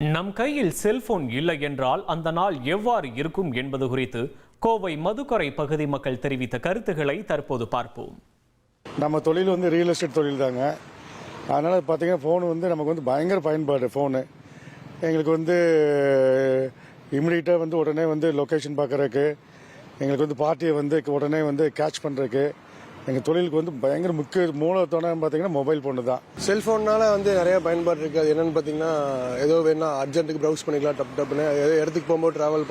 நம் கையில் செல்போன் இல்லை என்றால் அந்த நாள் எவ்வாறு இருக்கும் என்பது குறித்து கோவை மதுக்கரை பகுதி மக்கள் தெரிவித்த கருத்துக்களை தற்போது பார்ப்போம். நம்ம தொழில் ரியல் எஸ்டேட் தொழில் தாங்க. அதனால் பார்த்தீங்கன்னா ஃபோனு நமக்கு பயங்கர பயன்பாடு. ஃபோனு எங்களுக்கு இமிடியட்டாக உடனே லொக்கேஷன் பார்க்குறதுக்கு, எங்களுக்கு பார்ட்டியை உடனே கேட்ச் பண்ணுறதுக்கு, எங்கள் தொழிலுக்கு பயங்கர முக்கிய மூலத்தோடம் பார்த்தீங்கன்னா மொபைல் ஃபோனு தான். செல்ஃபோனால் நிறைய பயன்பாடு இருக்குது. அது என்னென்னு பார்த்தீங்கன்னா, ஏதோ வேணா அர்ஜென்ட்டுக்கு ப்ரௌஸ் பண்ணிக்கலாம் டப்புன்னு. இடத்துக்கு போகும்போது ட்ராவல்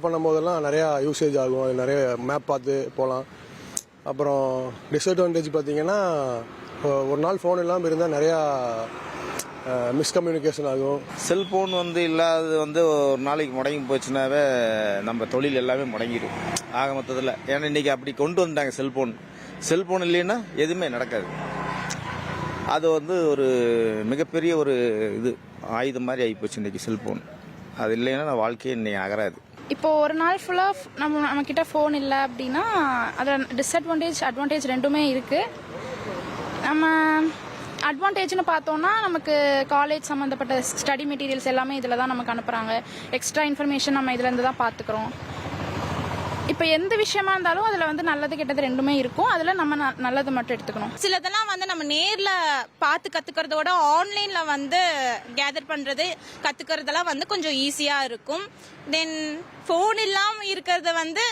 பண்ணும்போதெல்லாம் நிறையா யூசேஜ் ஆகும். அது நிறைய மேப் பார்த்து போகலாம். அப்புறம் டிஸ்அட்வான்டேஜ் பார்த்தீங்கன்னா, ஒரு நாள் ஃபோன் இல்லாமல் இருந்தால் நிறையா மிஸ்கம்யூனிகேஷன் ஆகும். செல்போன் இல்லாதது ஒரு நாளைக்கு முடங்கி போச்சுனாவே நம்ம தொழில் எல்லாமே முடங்கிடும் ஆக மொத்தத்தில். ஏன்னா இன்னைக்கு அப்படி கொண்டு வந்துட்டாங்க. செல்போன் இல்லைன்னா எதுவுமே நடக்காது. அது ஒரு மிகப்பெரிய ஒரு ஆயுதம் மாதிரி ஆகிப்போச்சு இன்னைக்கு செல்போன். அது இல்லைன்னா வாழ்க்கையே இன்னைக்கு அகராது. இப்போ ஒரு நாள் ஃபுல்லாக நம்ம கிட்ட ஃபோன் இல்லை அப்படின்னா அதில் அட்வான்டேஜ் ரெண்டுமே இருக்குது. நம்ம அட்வான்டேஜ்னு பார்த்தோன்னா, நமக்கு காலேஜ் சம்மந்தப்பட்ட ஸ்டடி மெட்டீரியல்ஸ் எல்லாமே இதில் தான் நமக்கு அனுப்புகிறாங்க. எக்ஸ்ட்ரா இன்ஃபர்மேஷன் நம்ம இதுலேருந்து தான் பார்த்துக்குறோம். இப்போ எந்த விஷயமா இருந்தாலும் அதில் நல்லது கெட்டது ரெண்டுமே இருக்கும். அதில் நம்ம நல்லது மட்டும் எடுத்துக்கணும். சிலதெல்லாம் நம்ம நேரில் பார்த்து கற்றுக்கிறதோட ஆன்லைனில் கேதர் பண்ணுறது கற்றுக்கிறதெல்லாம் கொஞ்சம் ஈஸியாக இருக்கும். தென் ஃபோன் இல்லாமல் இருக்கிறது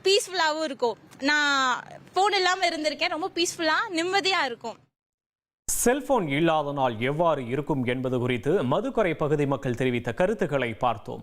பீஸ்ஃபுல்லாகவும் இருக்கும். நான் ஃபோன் இல்லாமல் இருந்திருக்கேன். ரொம்ப பீஸ்ஃபுல்லாக நிம்மதியாக இருக்கும். செல்போன் இல்லாத நாள் எவ்வாறு இருக்கும் என்பது குறித்து மதுக்கரை பகுதி மக்கள் தெரிவித்த கருத்துக்களை பார்த்தோம்.